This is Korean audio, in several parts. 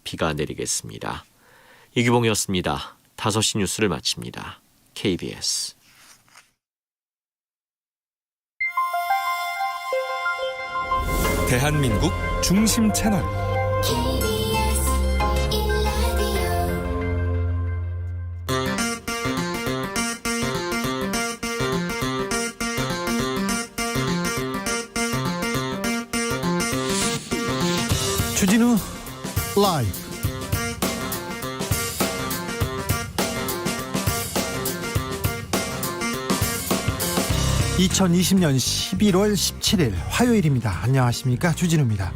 비가 내리겠습니다. 이규봉이었습니다. 5시 뉴스를 마칩니다. KBS 대한민국 중심 채널 KBS 1라디오 주진우 라이브. (2020년 11월 17일) 화요일입니다. 안녕하십니까, 주진우입니다.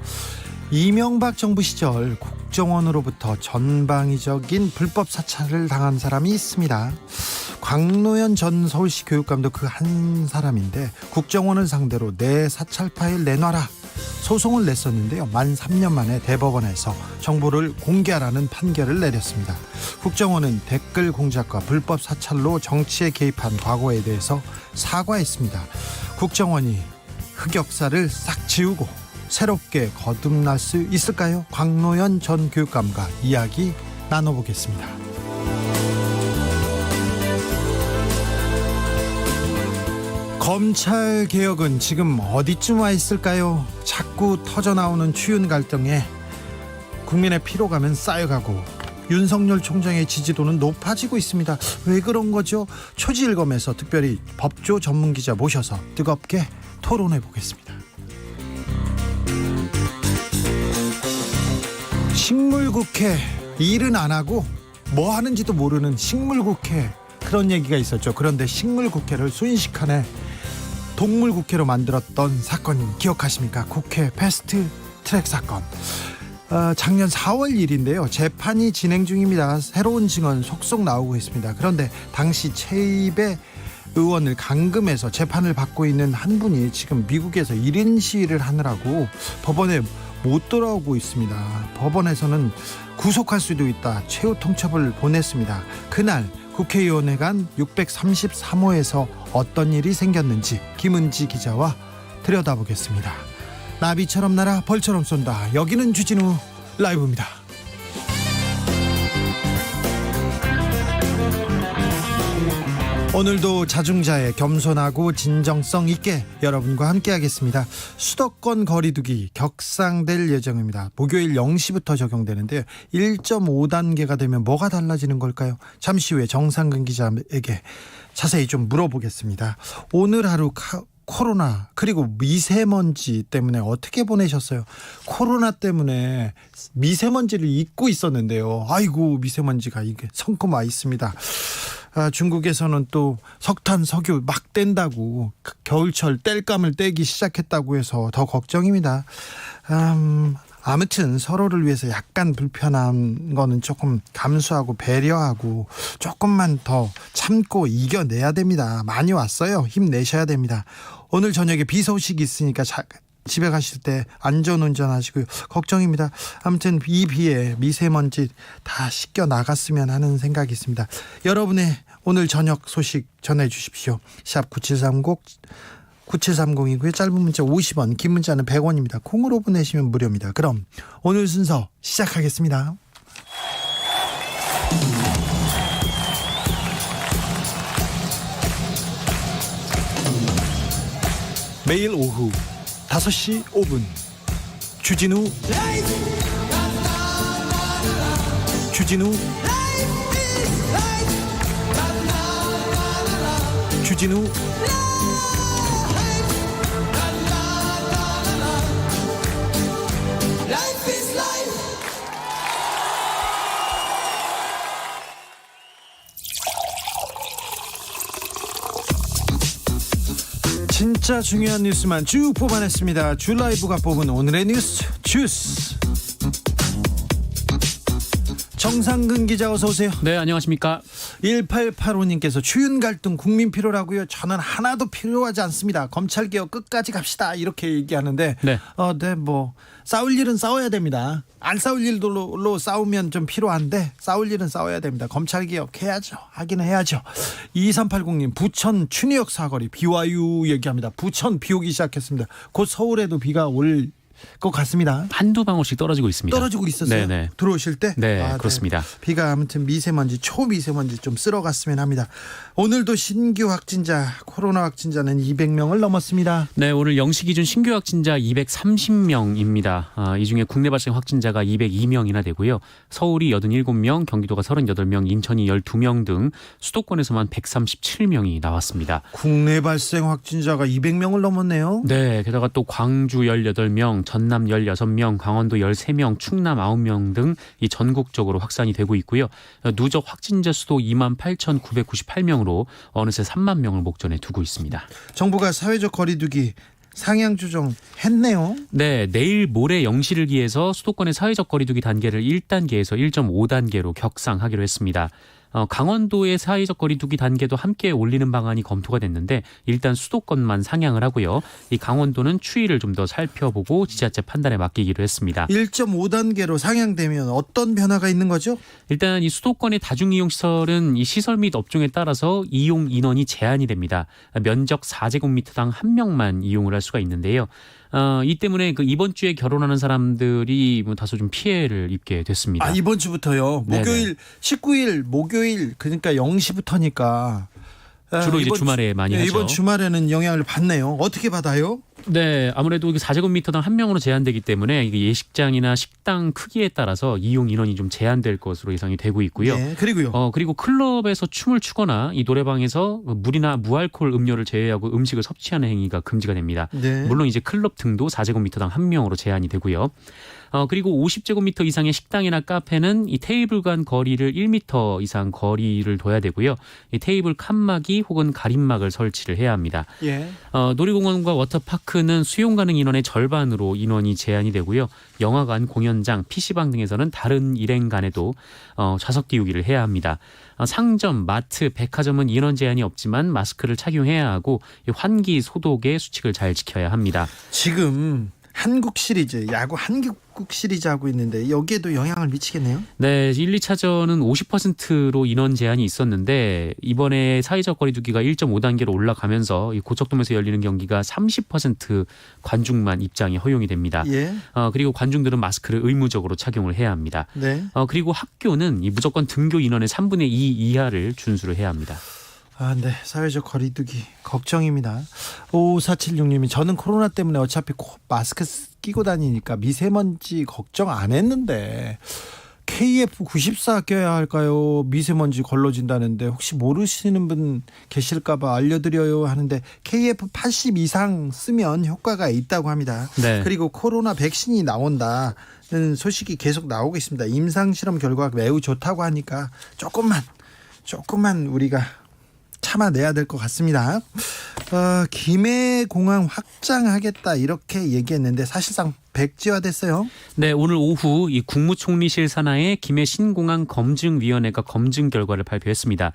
이명박 정부 시절 국정원으로부터 전방위적인 불법 사찰을 당한 사람이 있습니다. 광노현 전 서울시 교육감도 그 한 사람인데, 국정원을 상대로 내 사찰 파일 내놔라 소송을 냈었는데요. 만 3년 만에 대법원에서 정보를 공개하라는 판결을 내렸습니다. 국정원은 댓글 공작과 불법 사찰로 정치에 개입한 과거에 대해서 사과했습니다. 국정원이 흑역사를 싹 지우고 새롭게 거듭날 수 있을까요? 광노현 전 교육감과 이야기 나눠보겠습니다. 검찰 개혁은 지금 어디쯤 와 있을까요? 자꾸 터져나오는 추윤 갈등에 국민의 피로감은 쌓여가고 윤석열 총장의 지지도는 높아지고 있습니다. 왜 그런 거죠? 초지일검에서 특별히 법조 전문기자 모셔서 뜨겁게 토론해 보겠습니다. 식물국회, 일은 안 하고 뭐 하는지도 모르는 식물국회, 그런 얘기가 있었죠. 그런데 식물국회를 순식간에 동물국회로 만들었던 사건 기억하십니까? 국회 패스트트랙 사건. 작년 4월 일인데요. 재판이 진행 중입니다. 새로운 증언 속속 나오고 있습니다. 그런데 당시 최입의 의원을 감금해서 재판을 받고 있는 한 분이 지금 미국에서 1인 시위를 하느라고 법원에 못 돌아오고 있습니다. 법원에서는 구속할 수도 있다, 최후 통첩을 보냈습니다. 그날 국회의원회관 633호에서 어떤 일이 생겼는지 김은지 기자와 들여다보겠습니다. 나비처럼 날아 벌처럼 쏜다. 여기는 주진우 라이브입니다. 오늘도 자중자애, 겸손하고 진정성 있게 여러분과 함께하겠습니다. 수도권 거리두기 격상될 예정입니다. 목요일 0시부터 적용되는데요. 1.5단계가 되면 뭐가 달라지는 걸까요? 잠시 후에 정상근 기자에게 자세히 좀 물어보겠습니다. 오늘 하루 코로나 그리고 미세먼지 때문에 어떻게 보내셨어요? 코로나 때문에 미세먼지를 잊고 있었는데요. 아이고, 미세먼지가 이게 성큼 와 있습니다. 중국에서는 또 석탄, 석유 막 뗀다고, 겨울철 땔감을 떼기 시작했다고 해서 더 걱정입니다. 아무튼 서로를 위해서 약간 불편한 거는 조금 감수하고 배려하고 조금만 더 참고 이겨내야 됩니다. 많이 왔어요. 힘내셔야 됩니다. 오늘 저녁에 비 소식이 있으니까 집에 가실 때 안전운전 하시고요. 걱정입니다. 아무튼 이 비에 미세먼지 다 씻겨 나갔으면 하는 생각이 있습니다. 여러분의 오늘 저녁 소식 전해주십시오. 샵 9730이고요. 짧은 문자 50원, 긴 문자는 100원입니다. 콩으로 보내시면 무료입니다. 그럼 오늘 순서 시작하겠습니다. 매일 오후 5시 5분 주진우 진짜 중요한 뉴스만 쭉 뽑아냈습니다. 주 라이브가 뽑은 오늘의 뉴스 주스. 정상근 기자 어서 오세요. 네, 안녕하십니까. 1885님께서 추윤 갈등 국민 필요라고요? 저는 하나도 필요하지 않습니다. 검찰개혁 끝까지 갑시다, 이렇게 얘기하는데 네. 뭐 싸울 일은 싸워야 됩니다. 안 싸울 일로 싸우면 좀 필요한데 싸울 일은 싸워야 됩니다. 검찰개혁 해야죠. 하기는 해야죠. 2380님 부천 춘희역 사거리 비와유 얘기합니다. 부천 비 오기 시작했습니다. 곧 서울에도 비가 올 것 같습니다. 한두 방울씩 떨어지고 있습니다. 떨어지고 있었어요. 네네. 들어오실 때? 네, 그렇습니다. 비가 아무튼 미세먼지, 초미세먼지 좀 쓸어갔으면 합니다. 오늘도 신규 확진자, 코로나 확진자는 200명을 넘었습니다. 네, 오늘 0시 기준 신규 확진자 230명입니다. 이 중에 국내 발생 확진자가 202명이나 되고요. 서울이 87명, 경기도가 38명, 인천이 12명 등 수도권에서만 137명이 나왔습니다. 국내 발생 확진자가 200명을 넘었네요. 네, 게다가 또 광주 18명, 전남 16명, 강원도 13명, 충남 9명 등 이 전국적으로 확산이 되고 있고요. 누적 확진자 수도 28,998명으로 어느새 3만 명을 목전에 두고 있습니다. 정부가 사회적 거리두기 상향 조정했네요. 네, 내일 모레 0시를 기해서 수도권의 사회적 거리두기 단계를 1단계에서 1.5단계로 격상하기로 했습니다. 강원도의 사회적 거리두기 단계도 함께 올리는 방안이 검토가 됐는데 일단 수도권만 상향을 하고요. 이 강원도는 추이를 좀 더 살펴보고 지자체 판단에 맡기기로 했습니다. 1.5단계로 상향되면 어떤 변화가 있는 거죠? 일단 이 수도권의 다중이용시설은 이 시설 및 업종에 따라서 이용 인원이 제한이 됩니다. 면적 4제곱미터당 1명만 이용을 할 수가 있는데요. 이 때문에 그 이번 주에 결혼하는 사람들이 뭐 다소 좀 피해를 입게 됐습니다. 이번 주부터요. 목요일 19일 목요일 그러니까 0시부터니까 주로 이제 주말에 많이 하죠. 이번 주말에는 영향을 받네요. 어떻게 받아요? 네, 아무래도 4제곱미터당 1명으로 제한되기 때문에 이게 예식장이나 식당 크기에 따라서 이용 인원이 좀 제한될 것으로 예상이 되고 있고요. 네, 그리고요. 그리고 클럽에서 춤을 추거나 이 노래방에서 물이나 무알코올 음료를 제외하고 음식을 섭취하는 행위가 금지가 됩니다. 네. 물론 이제 클럽 등도 4제곱미터당 1명으로 제한이 되고요. 그리고 50제곱미터 이상의 식당이나 카페는 이 테이블 간 거리를 1m 이상 거리를 둬야 되고요. 이 테이블 칸막이 혹은 가림막을 설치를 해야 합니다. 예. 놀이공원과 워터파크는 수용 가능 인원의 절반으로 인원이 제한이 되고요. 영화관, 공연장, PC방 등에서는 다른 일행간에도 좌석 띄우기를 해야 합니다. 상점, 마트, 백화점은 인원 제한이 없지만 마스크를 착용해야 하고 환기, 소독의 수칙을 잘 지켜야 합니다. 지금 한국 시리즈, 야구 한국 시리즈 하고 있는데 여기에도 영향을 미치겠네요. 네, 1, 2차전은 50%로 인원 제한이 있었는데 이번에 사회적 거리두기가 1.5단계로 올라가면서 이 고척돔에서 열리는 경기가 30% 관중만 입장이 허용이 됩니다. 예. 그리고 관중들은 마스크를 의무적으로 착용을 해야 합니다. 네. 그리고 학교는 이 무조건 등교 인원의 3분의 2 이하를 준수를 해야 합니다. 네. 사회적 거리두기 걱정입니다. 5476님이 저는 코로나 때문에 어차피 마스크 끼고 다니니까 미세먼지 걱정 안 했는데 KF94 껴야 할까요? 미세먼지 걸러진다는데 혹시 모르시는 분 계실까봐 알려드려요 하는데 KF80 이상 쓰면 효과가 있다고 합니다. 네. 그리고 코로나 백신이 나온다는 소식이 계속 나오고 있습니다. 임상실험 결과가 매우 좋다고 하니까 조금만 우리가 참아내야 될 것 같습니다. 김해공항 확장하겠다 이렇게 얘기했는데 사실상 백지화됐어요. 네, 오늘 오후 이 국무총리실 산하의 김해 신공항 검증위원회가 검증 결과를 발표했습니다.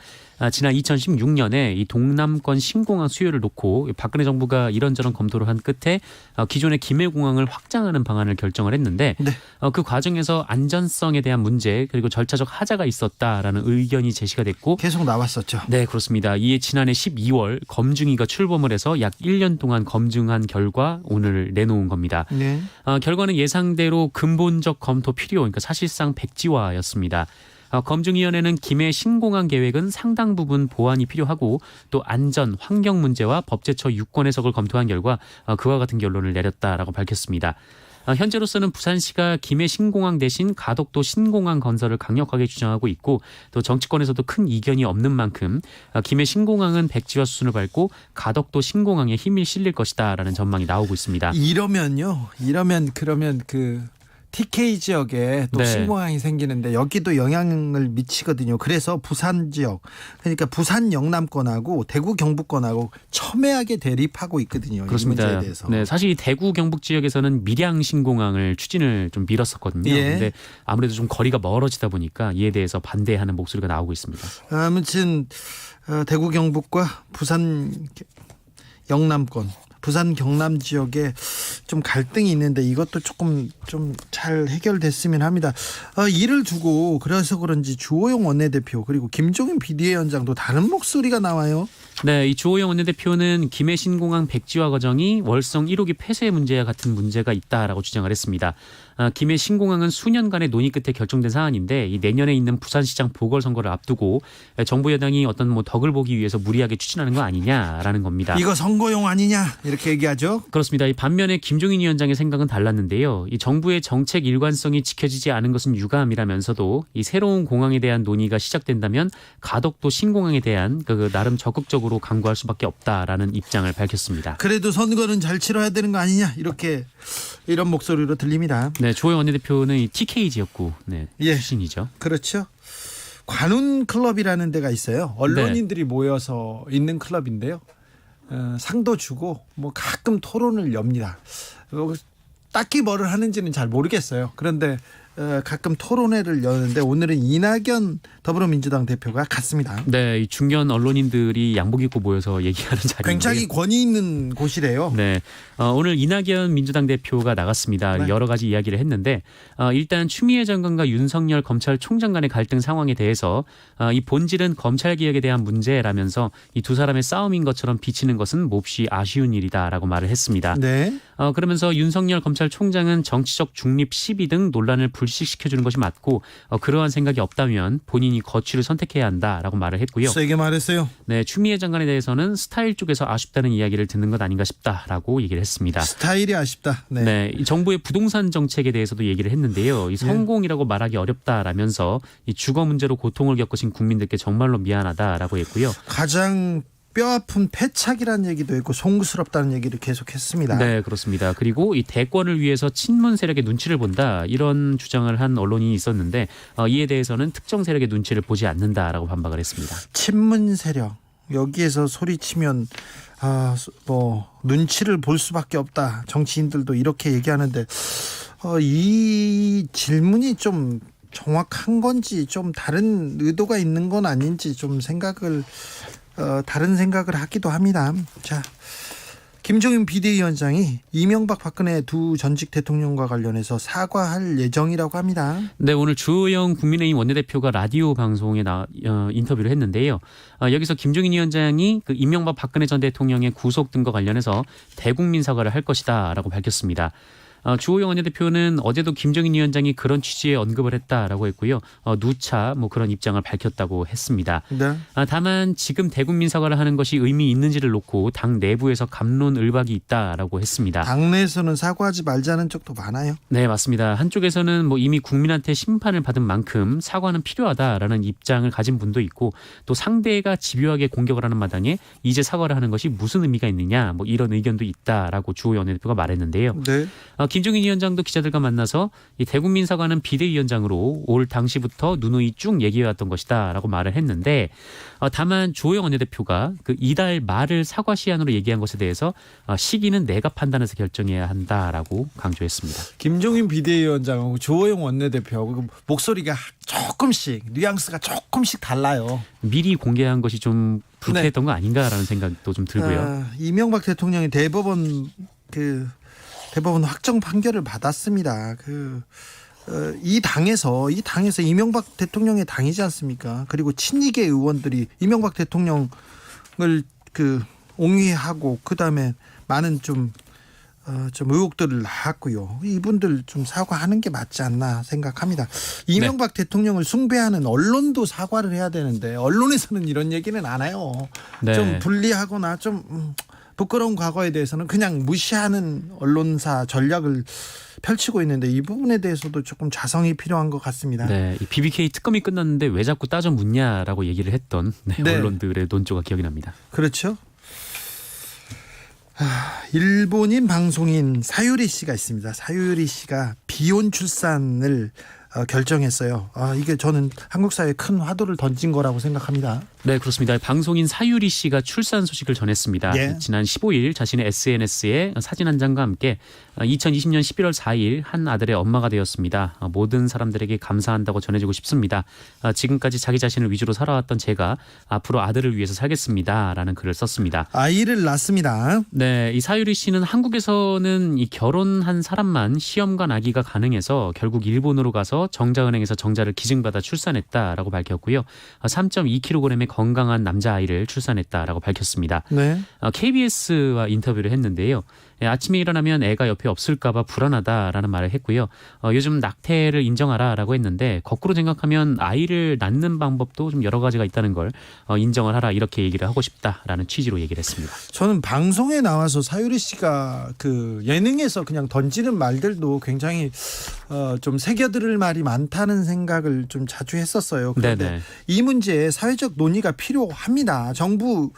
지난 2016년에 이 동남권 신공항 수요를 놓고 박근혜 정부가 이런저런 검토를 한 끝에 기존의 김해공항을 확장하는 방안을 결정을 했는데 네. 그 과정에서 안전성에 대한 문제 그리고 절차적 하자가 있었다라는 의견이 제시가 됐고 계속 나왔었죠. 네, 그렇습니다. 이에 지난해 12월 검증위가 출범을 해서 약 1년 동안 검증한 결과 오늘 내놓은 겁니다. 네. 결과는 예상대로 근본적 검토 필요, 그러니까 사실상 백지화였습니다. 검증위원회는 김해 신공항 계획은 상당 부분 보완이 필요하고 또 안전, 환경 문제와 법제처 유권 해석을 검토한 결과 그와 같은 결론을 내렸다라고 밝혔습니다. 현재로서는 부산시가 김해 신공항 대신 가덕도 신공항 건설을 강력하게 주장하고 있고 또 정치권에서도 큰 이견이 없는 만큼 김해 신공항은 백지화 수순을 밟고 가덕도 신공항에 힘이 실릴 것이다라는 전망이 나오고 있습니다. 이러면 그러면 그 TK 지역에 또 네. 신공항이 생기는데 여기도 영향을 미치거든요. 그래서 부산 지역, 그러니까 부산 영남권하고 대구 경북권하고 첨예하게 대립하고 있거든요. 그렇습니다. 이 문제에 대해서. 네, 사실 이 대구 경북 지역에서는 밀양 신공항을 추진을 좀 미뤘었거든요. 예. 그런데 아무래도 좀 거리가 멀어지다 보니까 이에 대해서 반대하는 목소리가 나오고 있습니다. 아무튼 대구 경북과 부산 영남권, 부산 경남 지역에 좀 갈등이 있는데 이것도 조금 좀 잘 해결됐으면 합니다. 이를 두고 그래서 그런지 주호영 원내대표 그리고 김종인 비대위원장도 다른 목소리가 나와요. 네, 이 주호영 원내대표는 김해 신공항 백지화 과정이 월성 1호기 폐쇄 문제와 같은 문제가 있다라고 주장을 했습니다. 김해 신공항은 수년간의 논의 끝에 결정된 사안인데 이 내년에 있는 부산시장 보궐선거를 앞두고 정부 여당이 어떤 뭐 덕을 보기 위해서 무리하게 추진하는 거 아니냐라는 겁니다. 이거 선거용 아니냐 이렇게 얘기하죠. 그렇습니다. 이 반면에 김종인 위원장의 생각은 달랐는데요. 이 정부의 정책 일관성이 지켜지지 않은 것은 유감이라면서도 이 새로운 공항에 대한 논의가 시작된다면 가덕도 신공항에 대한 그 나름 적극적으로 강구할 수밖에 없다라는 입장을 밝혔습니다. 그래도 선거는 잘 치러야 되는 거 아니냐 이런 목소리로 들립니다. 네, 주호영 원내대표는 이 TK 지역구 예. 출신이죠. 그렇죠. 관훈 클럽이라는 데가 있어요. 언론인들이 모여서 있는 클럽인데요. 상도 주고 뭐 가끔 토론을 엽니다. 딱히 뭐를 하는지는 잘 모르겠어요. 그런데 가끔 토론회를 여는데 오늘은 이낙연 더불어민주당 대표가 갔습니다. 네, 이 중견 언론인들이 양복 입고 모여서 얘기하는 자리인데 굉장히 권위 있는 곳이래요. 네, 오늘 이낙연 민주당 대표가 나갔습니다. 네. 여러 가지 이야기를 했는데 일단 추미애 장관과 윤석열 검찰총장 간의 갈등 상황에 대해서 이 본질은 검찰개혁에 대한 문제라면서 이 두 사람의 싸움인 것처럼 비치는 것은 몹시 아쉬운 일이다라고 말을 했습니다. 네. 그러면서 윤석열 검찰총장은 정치적 중립 시비 등 논란을 불식시켜주는 것이 맞고 그러한 생각이 없다면 본인이 거취를 선택해야 한다라고 말을 했고요. 세게 말했어요. 네, 추미애 장관에 대해서는 스타일 쪽에서 아쉽다는 이야기를 듣는 것 아닌가 싶다라고 얘기를 했습니다. 스타일이 아쉽다. 네. 네, 이 정부의 부동산 정책에 대해서도 얘기를 했는데요. 이 성공이라고 말하기 어렵다라면서 이 주거 문제로 고통을 겪으신 국민들께 정말로 미안하다라고 했고요. 가장 뼈아픈 패착이라는 얘기도 있고 송구스럽다는 얘기를 계속했습니다. 네, 그렇습니다. 그리고 이 대권을 위해서 친문 세력의 눈치를 본다 이런 주장을 한 언론이 있었는데 이에 대해서는 특정 세력의 눈치를 보지 않는다라고 반박을 했습니다. 친문 세력 여기에서 소리치면 뭐 눈치를 볼 수밖에 없다. 정치인들도 이렇게 얘기하는데 이 질문이 좀 정확한 건지 좀 다른 의도가 있는 건 아닌지 좀 다른 생각을 하기도 합니다. 자, 김종인 비대위원장이 이명박 박근혜 두 전직 대통령과 관련해서 사과할 예정이라고 합니다. 네, 오늘 주호영 국민의힘 원내대표가 라디오 방송에 인터뷰를 했는데요. 여기서 김종인 위원장이 그 이명박 박근혜 전 대통령의 구속 등과 관련해서 대국민 사과를 할 것이다라고 밝혔습니다. 주호영 원내대표는 어제도 김종인 위원장이 그런 취지의 언급을 했다라고 했고요. 누차 뭐 그런 입장을 밝혔다고 했습니다. 네. 다만 지금 대국민 사과를 하는 것이 의미 있는지를 놓고 당 내부에서 갑론을박이 있다라고 했습니다. 당내에서는 사과하지 말자는 쪽도 많아요. 네, 맞습니다. 한쪽에서는 뭐 이미 국민한테 심판을 받은 만큼 사과는 필요하다라는 입장을 가진 분도 있고 또 상대가 집요하게 공격을 하는 마당에 이제 사과를 하는 것이 무슨 의미가 있느냐 뭐 이런 의견도 있다라고 주호영 원내대표가 말했는데요. 네. 김종인 위원장도 기자들과 만나서 이 대국민 사과는 비대위원장으로 올 당시부터 누누이 쭉 얘기해왔던 것이다라고 말을 했는데 다만 주호영 원내대표가 그 이달 말을 사과 시한으로 얘기한 것에 대해서 시기는 내가 판단해서 결정해야 한다라고 강조했습니다. 김종인 비대위원장하고 주호영 원내대표하고 목소리가 조금씩 뉘앙스가 조금씩 달라요. 미리 공개한 것이 좀 불쾌했던 거 아닌가라는 생각도 좀 들고요. 이명박 대통령이 대법원 확정 판결을 받았습니다. 이 당에서 이명박 대통령의 당이지 않습니까? 그리고 친이계 의원들이 이명박 대통령을 옹위하고 그다음에 많은 좀 의혹들을 낳았고요. 이분들 좀 사과하는 게 맞지 않나 생각합니다. 이명박 대통령을 숭배하는 언론도 사과를 해야 되는데 언론에서는 이런 얘기는 안 해요. 네. 좀 불리하거나 좀 부끄러운 과거에 대해서는 그냥 무시하는 언론사 전략을 펼치고 있는데 이 부분에 대해서도 조금 자성이 필요한 것 같습니다. 네, 이 BBK 특검이 끝났는데 왜 자꾸 따져 묻냐라고 얘기를 했던 언론들의 논조가 기억이 납니다. 그렇죠. 일본인 방송인 사유리 씨가 있습니다. 사유리 씨가 비혼 출산을 결정했어요. 이게 저는 한국 사회에 큰 화두를 던진 거라고 생각합니다. 네, 그렇습니다. 방송인 사유리 씨가 출산 소식을 전했습니다. 예. 지난 15일 자신의 SNS에 사진 한 장과 함께 2020년 11월 4일 한 아들의 엄마가 되었습니다. 모든 사람들에게 감사한다고 전해주고 싶습니다. 지금까지 자기 자신을 위주로 살아왔던 제가 앞으로 아들을 위해서 살겠습니다. 라는 글을 썼습니다. 아이를 낳습니다. 네, 이 사유리 씨는 한국에서는 이 결혼한 사람만 시험관 아기가 가능해서 결국 일본으로 가서 정자은행에서 정자를 기증받아 출산했다라고 밝혔고요. 3.2kg의 건강한 남자아이를 출산했다라고 밝혔습니다. 네. KBS와 인터뷰를 했는데요. 아침에 일어나면 애가 옆에 없을까 봐 불안하다라는 말을 했고요. 요즘 낙태를 인정하라라고 했는데 거꾸로 생각하면 아이를 낳는 방법도 좀 여러 가지가 있다는 걸 인정을 하라 이렇게 얘기를 하고 싶다라는 취지로 얘기를 했습니다. 저는 방송에 나와서 사유리 씨가 그 예능에서 그냥 던지는 말들도 굉장히 좀 새겨들을 말이 많다는 생각을 좀 자주 했었어요. 그런데 네네. 이 문제에 사회적 논의가 필요합니다. 정부도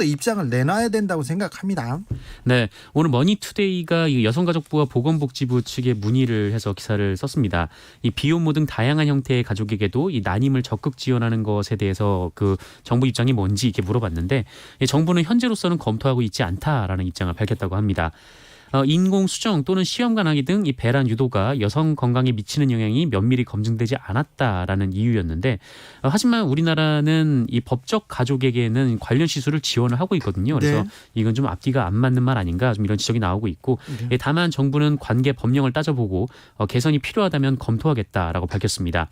입장을 내놔야 된다고 생각합니다. 네, 오늘 머니투데이가 이 여성가족부와 보건복지부 측에 문의를 해서 기사를 썼습니다. 이 비혼모 등 다양한 형태의 가족에게도 이 난임을 적극 지원하는 것에 대해서 그 정부 입장이 뭔지 이렇게 물어봤는데 정부는 현재로서는 검토하고 있지 않다라는 입장을 밝혔다고 합니다. 인공 수정 또는 시험관 아기 등 이 배란 유도가 여성 건강에 미치는 영향이 면밀히 검증되지 않았다라는 이유였는데 하지만 우리나라는 이 법적 가족에게는 관련 시술을 지원을 하고 있거든요. 그래서 네. 이건 좀 앞뒤가 안 맞는 말 아닌가 좀 이런 지적이 나오고 있고 다만 정부는 관계 법령을 따져보고 개선이 필요하다면 검토하겠다라고 밝혔습니다.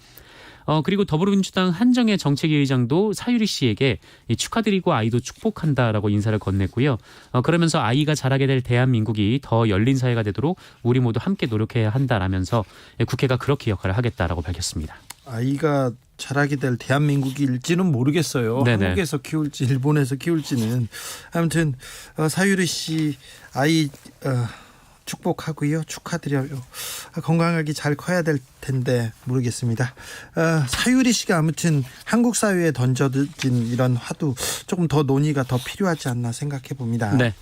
그리고 더불어민주당 한정혜 정책위 의장도 사유리 씨에게 축하드리고 아이도 축복한다라고 인사를 건넸고요. 그러면서 아이가 자라게 될 대한민국이 더 열린 사회가 되도록 우리 모두 함께 노력해야 한다라면서 국회가 그렇게 역할을 하겠다라고 밝혔습니다. 아이가 자라게 될 대한민국일지는 모르겠어요. 네네. 한국에서 키울지 일본에서 키울지는. 아무튼 사유리 씨 아이 축복하고요. 축하드려요. 건강하게 잘 커야 될 텐데 모르겠습니다. 사유리 씨가 아무튼 한국 사회에 던져진 이런 화두 조금 더 논의가 더 필요하지 않나 생각해 봅니다. 네.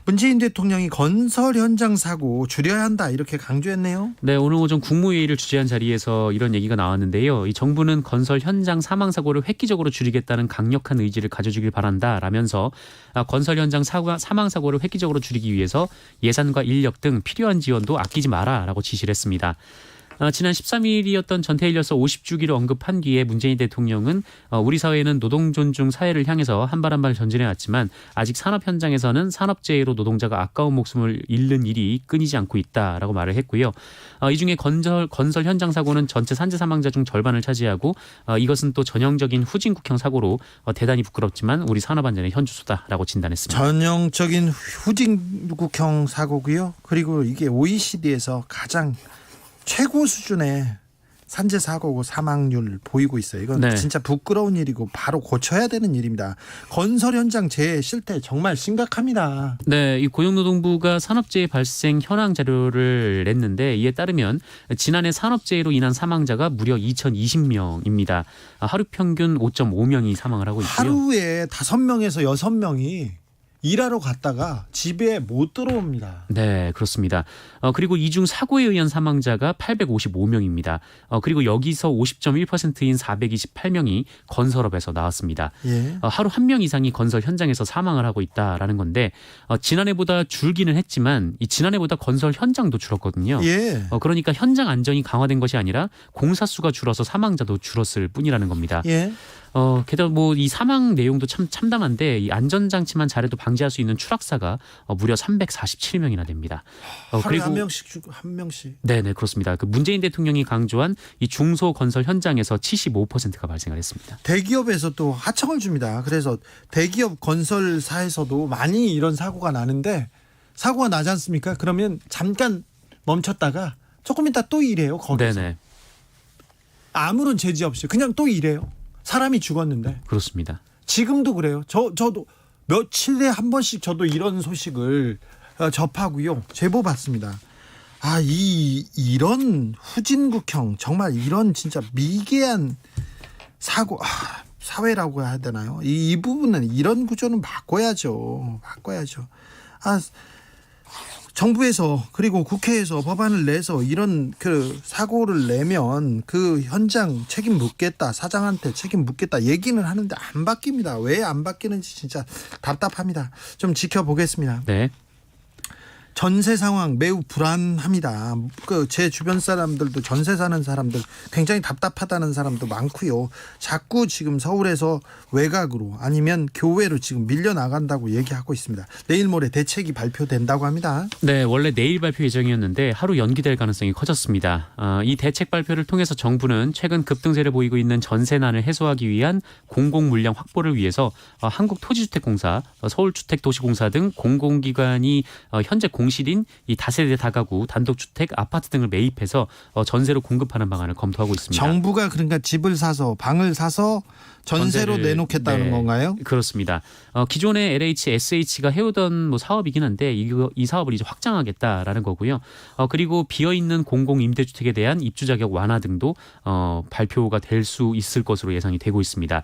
문재인 대통령이 건설 현장 사고 줄여야 한다 이렇게 강조했네요. 네, 오늘 오전 국무회의를 주재한 자리에서 이런 얘기가 나왔는데요. 이 정부는 건설 현장 사망 사고를 획기적으로 줄이겠다는 강력한 의지를 가져주길 바란다라면서 건설 현장 사망 사고를 획기적으로 줄이기 위해서 예산과 인력 등 필요한 지원도 아끼지 마라라고 지시를 했습니다. 지난 13일이었던 전태일 여사 50주기를 언급한 뒤에 문재인 대통령은 우리 사회는 노동 존중 사회를 향해서 한 발 한 발 전진해 왔지만 아직 산업 현장에서는 산업재해로 노동자가 아까운 목숨을 잃는 일이 끊이지 않고 있다라고 말을 했고요. 이 중에 건설 현장 사고는 전체 산재 사망자 중 절반을 차지하고 이것은 또 전형적인 후진국형 사고로 대단히 부끄럽지만 우리 산업 안전의 현주소다라고 진단했습니다. 전형적인 후진국형 사고고요. 그리고 이게 OECD에서 가장 최고 수준의 산재 사고고 사망률 보이고 있어요. 이건 네. 진짜 부끄러운 일이고 바로 고쳐야 되는 일입니다. 건설 현장 재해 실태 정말 심각합니다. 네, 이 고용노동부가 산업재해 발생 현황 자료를 냈는데 이에 따르면 지난해 산업재해로 인한 사망자가 무려 2,020명입니다. 하루 평균 5.5명이 사망을 하고 있고요. 하루에 5명에서 6명이 일하러 갔다가 집에 못 들어옵니다. 네, 그렇습니다. 그리고 이 중 사고에 의한 사망자가 855명입니다. 그리고 여기서 50.1%인 428명이 건설업에서 나왔습니다. 예. 하루 한 명 이상이 건설 현장에서 사망을 하고 있다라는 건데 지난해보다 줄기는 했지만 이 지난해보다 건설 현장도 줄었거든요. 예. 그러니까 현장 안전이 강화된 것이 아니라 공사 수가 줄어서 사망자도 줄었을 뿐이라는 겁니다. 예. 게다가 뭐 이 사망 내용도 참 참담한데 이 안전장치만 잘해도 방지할 수 있는 추락사가 무려 347명이나 됩니다. 하루에 한 명씩. 네네 그렇습니다. 그 문재인 대통령이 강조한 이 중소 건설 현장에서 75%가 발생을 했습니다. 대기업에서도 하청을 줍니다. 그래서 대기업 건설사에서도 많이 이런 사고가 나는데 사고가 나지 않습니까? 그러면 잠깐 멈췄다가 조금 이따 또 일해요. 거기서. 네네 아무런 제지 없이 그냥 또 일해요. 사람이 죽었는데. 그렇습니다. 지금도 그래요. 저도 며칠에 한 번씩 저도 이런 소식을 접하고요. 제보 받습니다. 이런 후진국형 정말 이런 진짜 미개한 사고 사회라고 해야 되나요? 이 부분은 이런 구조는 바꿔야죠. 정부에서 그리고 국회에서 법안을 내서 이런 그 사고를 내면 그 현장 책임 묻겠다, 사장한테 책임 묻겠다 얘기는 하는데 안 바뀝니다. 왜 안 바뀌는지 진짜 답답합니다. 좀 지켜보겠습니다. 네. 전세 상황 매우 불안합니다. 그 제 주변 사람들도 전세 사는 사람들 굉장히 답답하다는 사람도 많고요. 자꾸 지금 서울에서 외곽으로 아니면 교외로 지금 밀려 나간다고 얘기하고 있습니다. 내일 모레 대책이 발표된다고 합니다. 네, 원래 내일 발표 예정이었는데 하루 연기될 가능성이 커졌습니다. 이 대책 발표를 통해서 정부는 최근 급등세를 보이고 있는 전세난을 해소하기 위한 공공 물량 확보를 위해서 한국토지주택공사, 서울주택도시공사 등 공공기관이 현재 공실인 이 다세대 다가구, 단독주택, 아파트 등을 매입해서 전세로 공급하는 방안을 검토하고 있습니다. 정부가 그러니까 집을 사서 방을 사서 전세로 전세를, 내놓겠다는 네, 건가요? 그렇습니다. 기존의 LH, SH가 해오던 뭐 사업이긴 한데 이 사업을 이제 확장하겠다라는 거고요. 그리고 비어 있는 공공 임대주택에 대한 입주 자격 완화 등도 발표가 될 수 있을 것으로 예상이 되고 있습니다.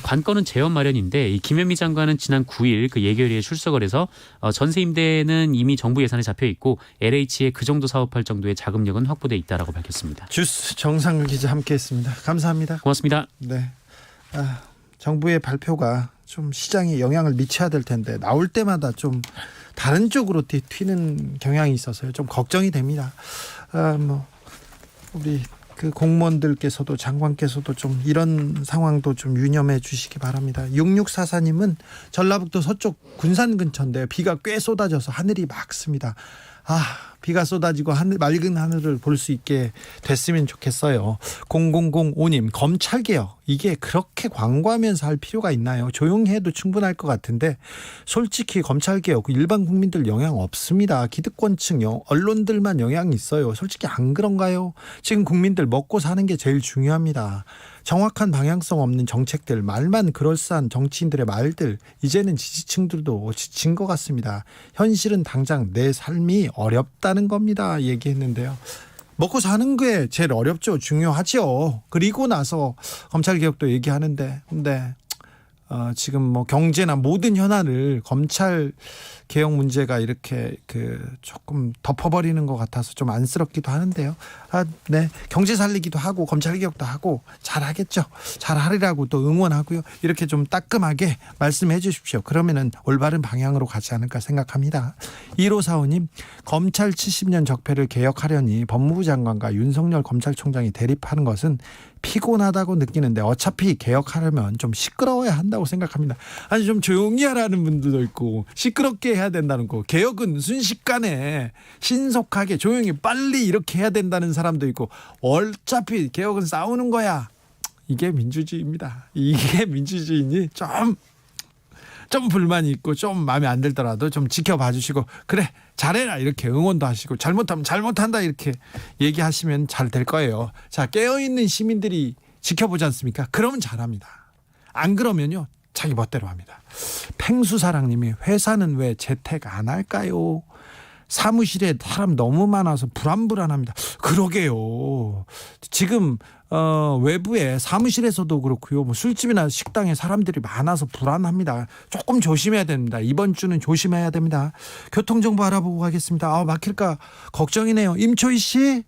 관건은 재원 마련인데 이 김현미 장관은 지난 9일 그 예결위에 출석을 해서 전세 임대는 이미 정부 예산에 잡혀 있고 LH에 그 정도 사업할 정도의 자금력은 확보돼 있다라고 밝혔습니다. 주스 정상근 기자 함께했습니다. 감사합니다. 고맙습니다. 네. 정부의 발표가 좀 시장에 영향을 미쳐야 될 텐데 나올 때마다 좀 다른 쪽으로 튀는 경향이 있어서요. 좀 걱정이 됩니다. 우리 그 공무원들께서도 장관께서도 좀 이런 상황도 좀 유념해 주시기 바랍니다. 6644님은 전라북도 서쪽 군산 근처인데 비가 꽤 쏟아져서 하늘이 맑습니다. 비가 쏟아지고 맑은 하늘을 볼 수 있게 됐으면 좋겠어요. 0005님 검찰개혁 이게 그렇게 광고하면서 할 필요가 있나요? 조용히 해도 충분할 것 같은데 솔직히 검찰개혁 일반 국민들 영향 없습니다. 기득권층 언론들만 영향이 있어요. 솔직히 안 그런가요? 지금 국민들 먹고 사는 게 제일 중요합니다. 정확한 방향성 없는 정책들, 말만 그럴싸한 정치인들의 말들, 이제는 지지층들도 지친 것 같습니다. 현실은 당장 내 삶이 어렵다는 겁니다. 얘기했는데요. 먹고 사는 게 제일 어렵죠. 중요하죠. 그리고 나서 검찰개혁도 얘기하는데 근데 지금 뭐 경제나 모든 현안을 검찰 개혁 문제가 이렇게 조금 덮어버리는 것 같아서 좀 안쓰럽기도 하는데요. 네, 경제 살리기도 하고 검찰 개혁도 하고 잘하겠죠. 잘하리라고 또 응원하고요. 이렇게 좀 따끔하게 말씀해 주십시오. 그러면은 올바른 방향으로 가지 않을까 생각합니다. 1545님 검찰 70년 적폐를 개혁하려니 법무부 장관과 윤석열 검찰총장이 대립하는 것은 피곤하다고 느끼는데 어차피 개혁하려면 좀 시끄러워야 한다고 생각합니다. 아니 좀 조용히 하라는 분들도 있고 시끄럽게 해야 된다는 거. 개혁은 순식간에 신속하게 조용히 빨리 이렇게 해야 된다는 사람도 있고 어차피 개혁은 싸우는 거야. 이게 민주주의입니다. 이게 민주주의니 좀 불만이 있고 좀 마음에 안 들더라도 좀 지켜봐 주시고 그래 잘해라 이렇게 응원도 하시고 잘못하면 잘못한다 이렇게 얘기하시면 잘 될 거예요. 자, 깨어있는 시민들이 지켜보지 않습니까? 그러면 잘합니다. 안 그러면요 자기 멋대로 합니다. 팽수사랑님이 회사는 왜 재택 안 할까요? 사무실에 사람 너무 많아서 불안합니다. 그러게요. 지금 외부에 사무실에서도 그렇고요. 뭐 술집이나 식당에 사람들이 많아서 불안합니다. 조금 조심해야 됩니다. 이번 주는 조심해야 됩니다. 교통정보 알아보고 가겠습니다. 막힐까 걱정이네요. 임초희 씨.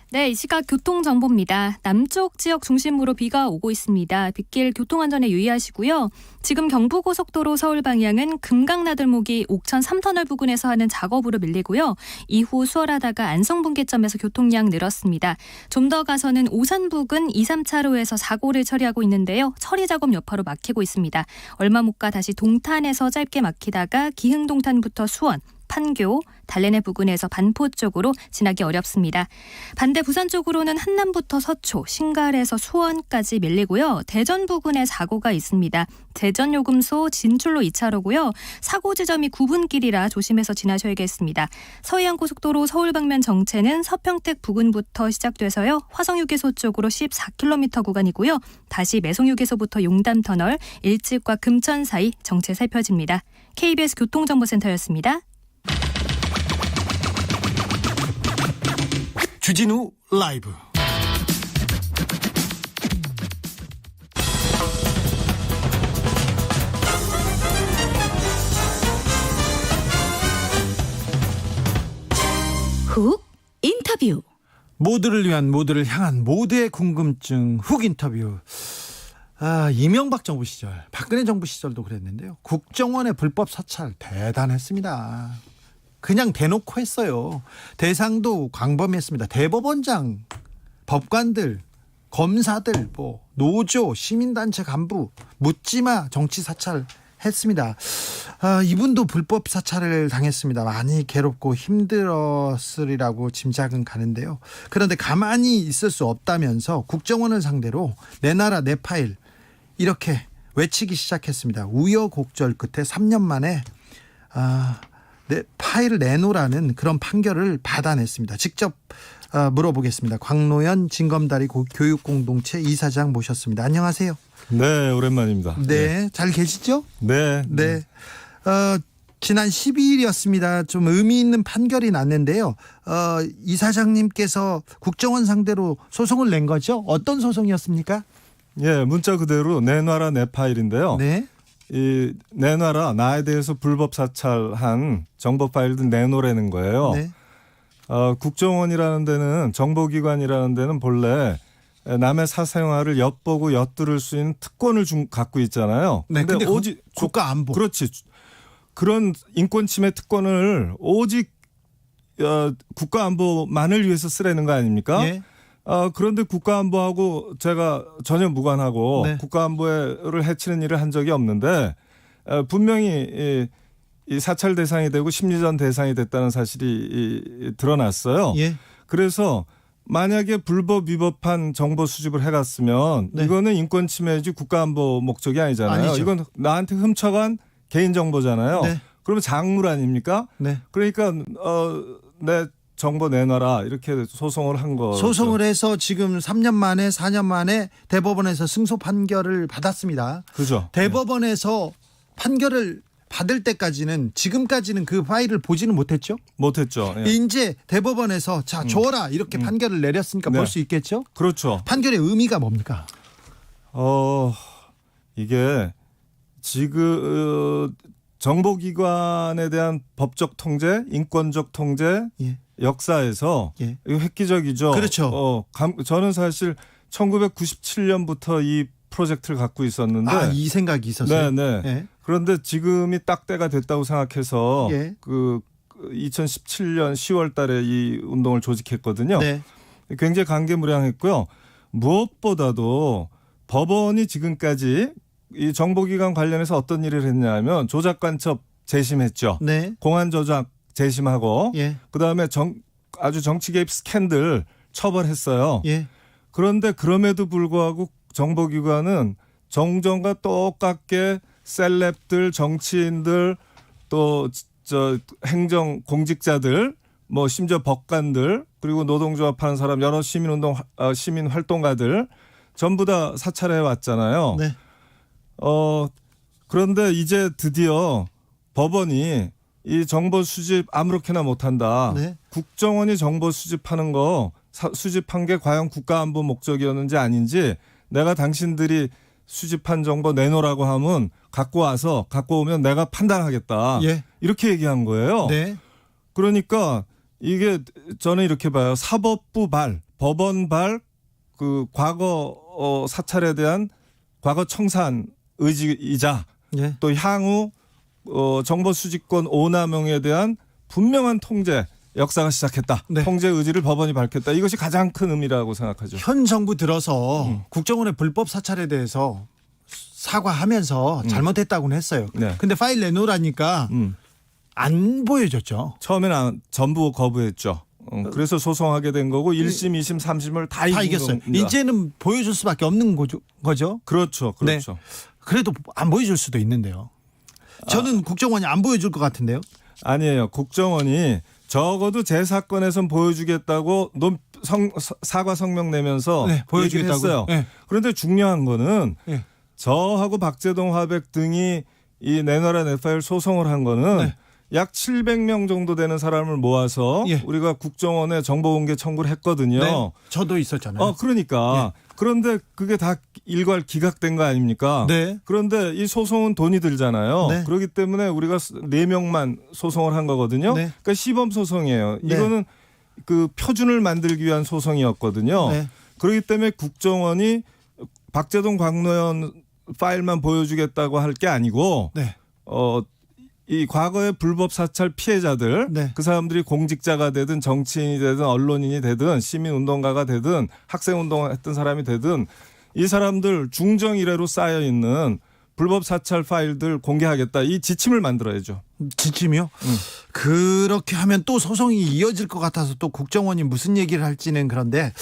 네, 이 시각 교통정보입니다. 남쪽 지역 중심으로 비가 오고 있습니다. 빗길 교통안전에 유의하시고요. 지금 경부고속도로 서울 방향은 금강나들목이 옥천 3터널 부근에서 하는 작업으로 밀리고요. 이후 수월하다가 안성분기점에서 교통량 늘었습니다. 좀 더 가서는 오산 부근 2, 3차로에서 사고를 처리하고 있는데요. 처리 작업 여파로 막히고 있습니다. 얼마 못 가 다시 동탄에서 짧게 막히다가 기흥동탄부터 수원, 판교, 달래내 부근에서 반포 쪽으로 지나기 어렵습니다. 반대 부산 쪽으로는 한남부터 서초, 신갈에서 수원까지 밀리고요. 대전 부근에 사고가 있습니다. 대전요금소 진출로 2차로고요. 사고 지점이 9분길이라 조심해서 지나셔야겠습니다. 서해안고속도로 서울 방면 정체는 서평택 부근부터 시작돼서요. 화성휴게소 쪽으로 14km 구간이고요. 다시 매송휴게소부터 용담터널, 일찍과 금천 사이 정체 살펴집니다. KBS 교통정보센터였습니다. 주진우 라이브. 모두를 위한, 모두를 향한 모두의 궁금증 훅 인터뷰. 이명박 정부 시절, 박근혜 정부 시절도 그랬는데요. 국정원의 불법 사찰 대단했습니다. 그냥 대놓고 했어요. 대상도 광범위했습니다. 대법원장, 법관들, 검사들, 노조, 시민단체 간부, 묻지마 정치 사찰 했습니다. 이분도 불법 사찰을 당했습니다. 많이 괴롭고 힘들었으리라고 짐작은 가는데요. 그런데 가만히 있을 수 없다면서 국정원을 상대로 내 나라 내 파일 이렇게 외치기 시작했습니다. 우여곡절 끝에 3년 만에 내 파일을 내놓으라는 그런 판결을 받아냈습니다. 직접 물어보겠습니다. 광노현 진검다리 교육공동체 이사장 모셨습니다. 안녕하세요. 네, 오랜만입니다. 네, 잘 계시죠? 네. 네. 지난 12일이었습니다. 좀 의미 있는 판결이 났는데요. 이사장님께서 국정원 상대로 소송을 낸 거죠? 어떤 소송이었습니까? 예, 문자 그대로 내놔라 내 파일인데요. 네. 이 내놔라, 나에 대해서 불법 사찰한 정보 파일들 내놓으라는 거예요. 네. 국정원이라는 데는, 정보기관이라는 데는 본래 남의 사생활을 엿보고 엿들을 수 있는 특권을 갖고 있잖아요. 네. 근데 오직 국가 안보. 그렇지. 그런 인권 침해 특권을 오직 국가 안보만을 위해서 쓰라는 거 아닙니까? 예. 그런데 국가 안보하고 제가 전혀 무관하고 네. 국가 안보를 해치는 일을 한 적이 없는데 분명히 이 사찰 대상이 되고 심리전 대상이 됐다는 사실이 드러났어요. 예. 그래서 만약에 불법 위법한 정보 수집을 해갔으면 네. 이거는 인권 침해지 국가 안보 목적이 아니잖아요. 아니죠. 이건 나한테 훔쳐간 개인 정보잖아요. 네. 그러면 작물 아닙니까? 네. 그러니까 내 정보 내놔라 이렇게 소송을 한 거. 소송을 해서 지금 3년 만에 4년 만에 대법원에서 승소 판결을 받았습니다. 그죠. 대법원에서 판결을 받을 때까지는 지금까지는 그 파일을 보지는 못했죠. 못했죠. 예. 이제 대법원에서 자 줘라 이렇게 판결을 내렸으니까 네. 볼 수 있겠죠. 그렇죠. 판결의 의미가 뭡니까? 이게 지금 정보기관에 대한 법적 통제, 인권적 통제, 예. 역사에서 예. 이거 획기적이죠. 그렇죠. 저는 사실 1997년부터 이 프로젝트를 갖고 있었는데, 이 생각이 있었어요. 네. 예. 그런데 지금이 딱 때가 됐다고 생각해서 예. 2017년 10월달에 이 운동을 조직했거든요. 네. 굉장히 강개무량했고요. 무엇보다도 법원이 지금까지 이 정보기관 관련해서 어떤 일을 했냐면 조작간첩 재심했죠. 네. 공안 조작 재심하고 예. 그다음에 아주 정치 개입 스캔들 처벌했어요. 예. 그런데 그럼에도 불구하고 정보기관은 정정과 똑같게 셀럽들, 정치인들, 또 행정 공직자들, 심지어 법관들, 그리고 노동조합 하는 사람, 여러 시민 활동가들 전부 다 사찰해 왔잖아요. 네. 그런데 이제 드디어 법원이 이 정보 수집 아무렇게나 못한다. 네. 국정원이 정보 수집하는 거 수집한 게 과연 국가안보 목적이었는지 아닌지 내가 당신들이 수집한 정보 내놓으라고 하면 갖고 오면 내가 판단하겠다. 예. 이렇게 얘기한 거예요. 네. 그러니까 이게 저는 이렇게 봐요. 사법부 발, 법원 발, 그 과거 사찰에 대한 과거 청산 의지이자 예. 또 향후 정보 수집권 오남용에 대한 분명한 통제 역사가 시작했다. 네. 통제 의지를 법원이 밝혔다. 이것이 가장 큰 의미라고 생각하죠. 현 정부 들어서 국정원의 불법 사찰에 대해서 사과하면서 잘못했다고는 했어요. 네. 근데 파일 내놓으라니까 안 보여줬죠. 처음에는 전부 거부했죠. 그래서 소송하게 된 거고 1심, 2심, 3심을 다 이겼어요. 겁니다. 이제는 보여줄 수밖에 없는 거죠. 그렇죠. 네. 그래도 안 보여줄 수도 있는데요. 저는 국정원이 안 보여줄 것 같은데요. 아니에요. 국정원이 적어도 제 사건에선 보여주겠다고 사과 성명 내면서 네, 보여주겠다고. 얘기를 했어요. 네. 그런데 중요한 거는 네. 저하고 박재동 화백 등이 이 내놔라 내 파일 소송을 한 거는 네. 약 700명 정도 되는 사람을 모아서 예. 우리가 국정원에 정보공개 청구를 했거든요. 네. 저도 있었잖아요. 그러니까 그런데 그게 다 일괄 기각된 거 아닙니까? 네. 그런데 이 소송은 돈이 들잖아요. 네. 그렇기 때문에 우리가 4명만 소송을 한 거거든요. 네. 그러니까 시범 소송이에요. 네. 이거는 그 표준을 만들기 위한 소송이었거든요. 네. 그렇기 때문에 국정원이 박재동 광노현 파일만 보여주겠다고 할 게 아니고 네. 이 과거의 불법 사찰 피해자들 네. 그 사람들이 공직자가 되든 정치인이 되든 언론인이 되든 시민운동가가 되든 학생운동했던 사람이 되든 이 사람들 중정 이래로 쌓여 있는 불법 사찰 파일들 공개하겠다 이 지침을 만들어야죠. 지침이요? 그렇게 하면 또 소송이 이어질 것 같아서 또 국정원이 무슨 얘기를 할지는 그런데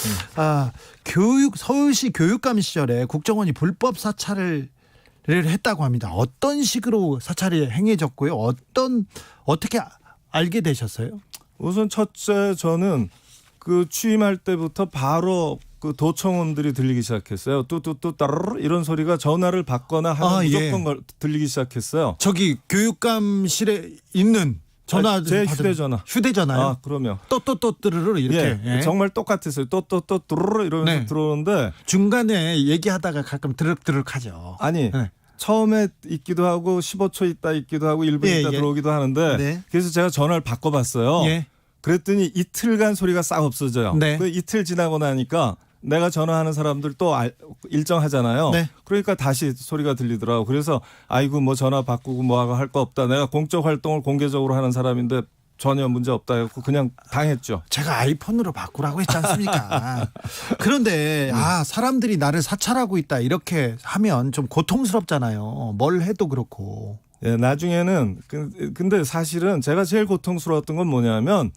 서울시 교육감 시절에 국정원이 불법 사찰을 했다고 합니다. 어떤 식으로 사찰이 행해졌고요? 어떻게 알게 되셨어요? 우선 첫째 저는 그 취임할 때부터 바로 그 도청음들이 들리기 시작했어요. 뚜뚜뚜 따르르 이런 소리가 전화를 받거나 하면 무조건 들리기 시작했어요. 저기 교육감실에 있는 전화 제 휴대전화. 휴대전화요? 아, 그러면 또또또르르 이렇게 예, 정말 똑같았어요. 또또또 뚜르르 이러면서 네. 들어오는데 중간에 얘기하다가 가끔 드륵드륵하죠. 아니 네. 처음에 있기도 하고 15초 있다 있기도 하고 1분 예, 있다 예. 들어오기도 하는데 네. 그래서 제가 전화를 바꿔봤어요. 예. 그랬더니 이틀간 소리가 싹 없어져요. 네. 그 이틀 지나고 나니까 내가 전화하는 사람들 또 일정하잖아요. 네. 그러니까 다시 소리가 들리더라고. 그래서 아이고 뭐 전화 바꾸고 뭐하고 할 거 없다. 내가 공적 활동을 공개적으로 하는 사람인데 전혀 문제 없다 해서 그냥 당했죠. 제가 아이폰으로 바꾸라고 했지 않습니까? 그런데 사람들이 나를 사찰하고 있다 이렇게 하면 좀 고통스럽잖아요. 뭘 해도 그렇고. 예, 나중에는 근데 사실은 제가 제일 고통스러웠던 건 뭐냐면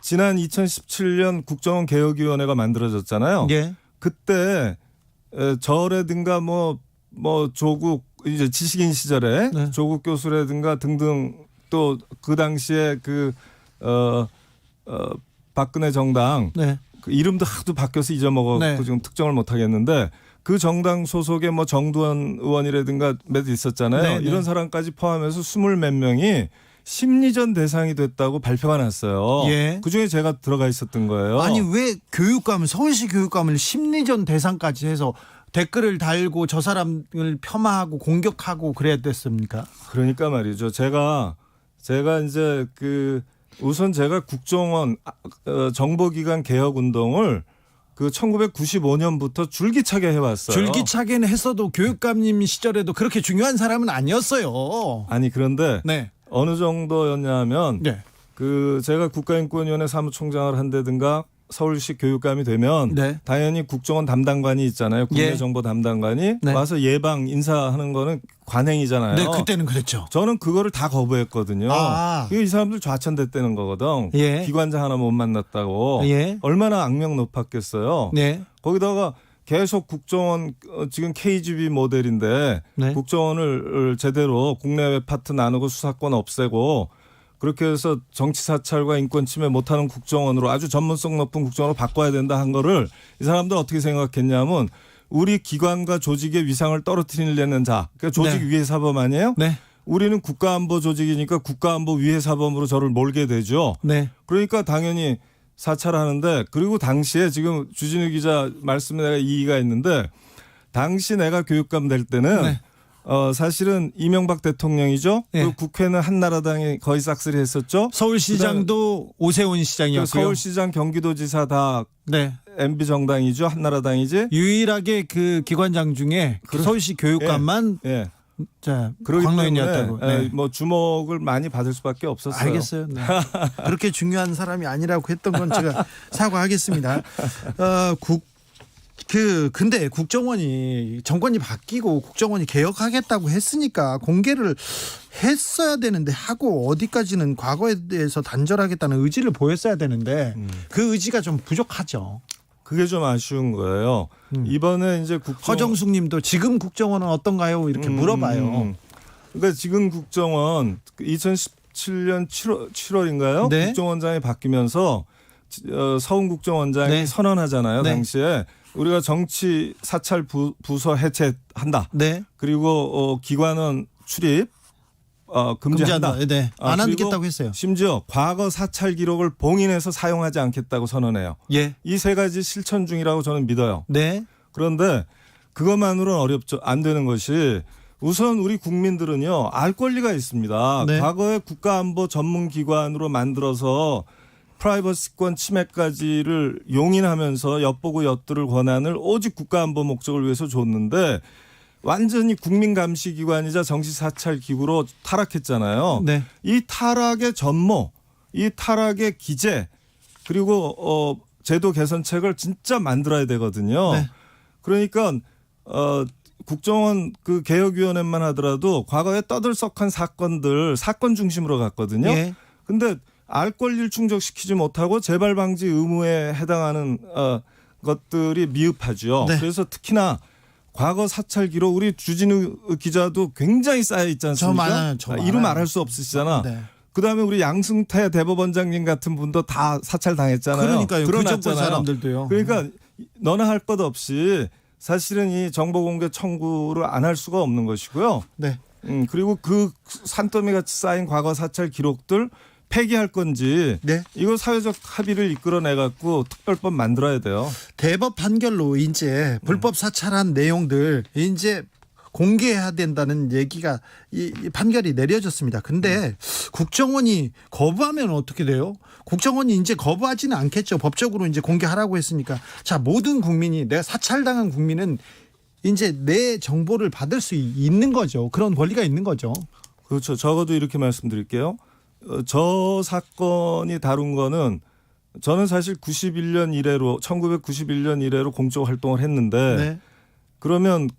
지난 2017년 국정원 개혁위원회가 만들어졌잖아요. 예. 그때 저라든가 뭐 조국 이제 지식인 시절에 네. 조국 교수라든가 등등 또 그 당시에 박근혜 정당 네. 그 이름도 하도 바뀌어서 잊어먹었고 네. 지금 특정을 못 하겠는데 그 정당 소속의 뭐 정두원 의원이라든가 몇 있었잖아요. 네, 네. 이런 사람까지 포함해서 20 몇 명이 심리전 대상이 됐다고 발표가 났어요. 예. 그중에 제가 들어가 있었던 거예요. 아니 왜 서울시 교육감을 심리전 대상까지 해서 댓글을 달고 저 사람을 폄하하고 공격하고 그래야 됐습니까? 그러니까 말이죠. 제가 이제 우선 제가 국정원 정보기관 개혁 운동을 그 1995년부터 줄기차게 해왔어요. 줄기차게는 했어도 교육감님 시절에도 그렇게 중요한 사람은 아니었어요. 아니 그런데 네. 어느 정도였냐면 네. 제가 국가인권위원회 사무총장을 한다든가 서울시 교육감이 되면 네. 당연히 국정원 담당관이 있잖아요. 국내정보 담당관이 네. 와서 예방 인사하는 거는 관행이잖아요. 네, 그때는 그랬죠. 저는 그거를 다 거부했거든요. 아. 이 사람들 좌천됐다는 거거든. 예. 기관장 하나 못 만났다고. 예. 얼마나 악명 높았겠어요. 네. 거기다가 계속 국정원 지금 KGB 모델인데 네. 국정원을 제대로 국내외 파트 나누고 수사권 없애고 그렇게 해서 정치 사찰과 인권 침해 못하는 국정원으로 아주 전문성 높은 국정원으로 바꿔야 된다 한 거를 이 사람들 어떻게 생각했냐면 우리 기관과 조직의 위상을 떨어뜨리려는 자. 그러니까 조직 네. 위해 사범 아니에요? 네. 우리는 국가안보 조직이니까 국가안보 위해 사범으로 저를 몰게 되죠. 네. 그러니까 당연히 사찰하는데 그리고 당시에 지금 주진우 기자 말씀에 내가 이의가 있는데 당시 내가 교육감 될 때는 네. 사실은 이명박 대통령이죠. 네. 그리고 국회는 한나라당이 거의 싹쓸이 했었죠. 서울시장도 오세훈 시장이었고요. 서울시장 경기도지사 다 네. MB 정당이죠. 한나라당이지. 유일하게 그 기관장 중에 서울시 교육감만 예. 자, 그러기 광노인이었다고. 때문에 네. 뭐 주목을 많이 받을 수밖에 없었어요. 알겠어요. 네. 그렇게 중요한 사람이 아니라고 했던 건 제가 사과하겠습니다. 근데 국정원이 정권이 바뀌고 국정원이 개혁하겠다고 했으니까 공개를 했어야 되는데 하고 어디까지는 과거에 대해서 단절하겠다는 의지를 보였어야 되는데 그 의지가 좀 부족하죠. 그게 좀 아쉬운 거예요. 이번에 이제 허정숙 님도 지금 국정원은 어떤가요? 이렇게 물어봐요. 그러니까 지금 국정원 2017년 7월인가요? 네. 국정원장이 바뀌면서 서훈 국정원장이 네. 선언하잖아요. 네. 당시에 우리가 정치 사찰 부서 해체한다. 네. 그리고 기관원 출입 금지한다. 네. 안 그리고 하겠다고 했어요. 심지어 과거 사찰 기록을 봉인해서 사용하지 않겠다고 선언해요. 예. 이 세 가지 실천 중이라고 저는 믿어요. 네. 그런데 그것만으로는 어렵죠. 안 되는 것이 우선 우리 국민들은요. 알 권리가 있습니다. 네. 과거에 국가안보 전문기관으로 만들어서 프라이버시권 침해까지를 용인하면서 엿보고 엿들을 권한을 오직 국가안보 목적을 위해서 줬는데 완전히 국민감시기관이자 정치사찰기구로 타락했잖아요. 네. 이 타락의 전모, 이 타락의 기제 그리고 제도 개선책을 진짜 만들어야 되거든요. 네. 그러니까 국정원 그 개혁위원회만 하더라도 과거에 떠들썩한 사건들 사건 중심으로 갔거든요. 예. 근데 알 권리를 충족시키지 못하고 재발 방지 의무에 해당하는 것들이 미흡하죠. 네. 그래서 특히나 과거 사찰 기록 우리 주진우 기자도 굉장히 쌓여 있지 않습니까? 많아요. 저 이루 많아요. 말할 수 없으시잖아. 네. 그다음에 우리 양승태 대법원장님 같은 분도 다 사찰 당했잖아요. 그러니까요. 그 정도 드러났잖아요. 사람들도요. 그러니까 너나 할 것 없이 사실은 이 정보공개 청구를 안 할 수가 없는 것이고요. 네. 그리고 그 산더미 같이 쌓인 과거 사찰 기록들 폐기할 건지 네. 이거 사회적 합의를 이끌어내 갖고 특별법 만들어야 돼요. 대법 판결로 이제 불법 사찰한 내용들 이제 공개해야 된다는 얘기가 이 판결이 내려졌습니다. 근데 국정원이 거부하면 어떻게 돼요? 국정원이 이제 거부하지는 않겠죠. 법적으로 이제 공개하라고 했으니까. 자, 모든 국민이 내가 사찰당한 국민은 이제 내 정보를 받을 수 있는 거죠. 그런 권리가 있는 거죠. 그렇죠. 적어도 이렇게 말씀드릴게요. 저 사건이 다룬 거는 저는 사실 1991년 이래로 공적 활동을 했는데 네. 그러면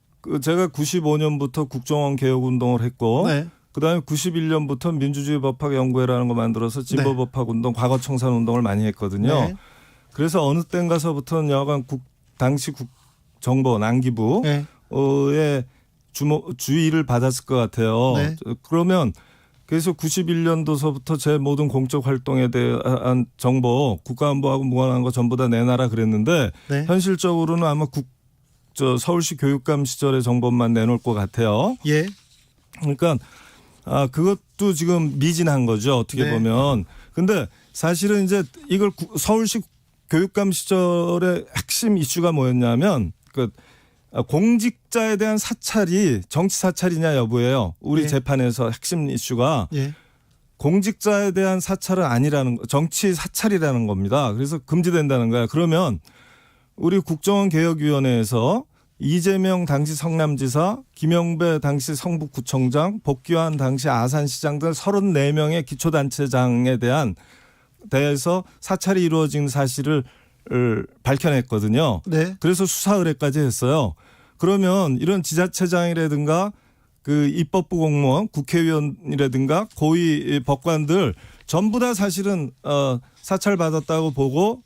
제가 95년부터 국정원 개혁 운동을 했고 네. 그다음에 91년부터 민주주의 법학 연구회라는 거 만들어서 진보 법학 운동, 과거 청산 운동을 많이 했거든요. 네. 그래서 어느 땐가서부터는 여간 당시 국정보 남기부의 네. 주의를 받았을 것 같아요. 네. 그러면 그래서 91년도서부터 제 모든 공적 활동에 대한 정보, 국가안보하고 무관한 거 전부 다 내놔라 그랬는데 네. 현실적으로는 아마 서울시 교육감 시절의 정보만 내놓을 것 같아요. 예. 그러니까 그것도 지금 미진한 거죠. 어떻게 네. 보면. 근데 사실은 이제 이걸 서울시 교육감 시절의 핵심 이슈가 뭐였냐면 공직자에 대한 사찰이 정치 사찰이냐 여부예요. 우리 예. 재판에서 핵심 이슈가 예. 공직자에 대한 사찰은 아니라는 정치 사찰이라는 겁니다. 그래서 금지된다는 거야. 그러면 우리 국정원 개혁위원회에서 이재명 당시 성남지사, 김영배 당시 성북구청장, 복귀한 당시 아산시장 등 34명의 기초단체장에 대해서 사찰이 이루어진 사실을 밝혀냈거든요. 네. 그래서 수사 의뢰까지 했어요. 그러면 이런 지자체장이라든가 그 입법부 공무원, 국회의원이라든가 고위 법관들 전부 다 사실은 사찰 받았다고 보고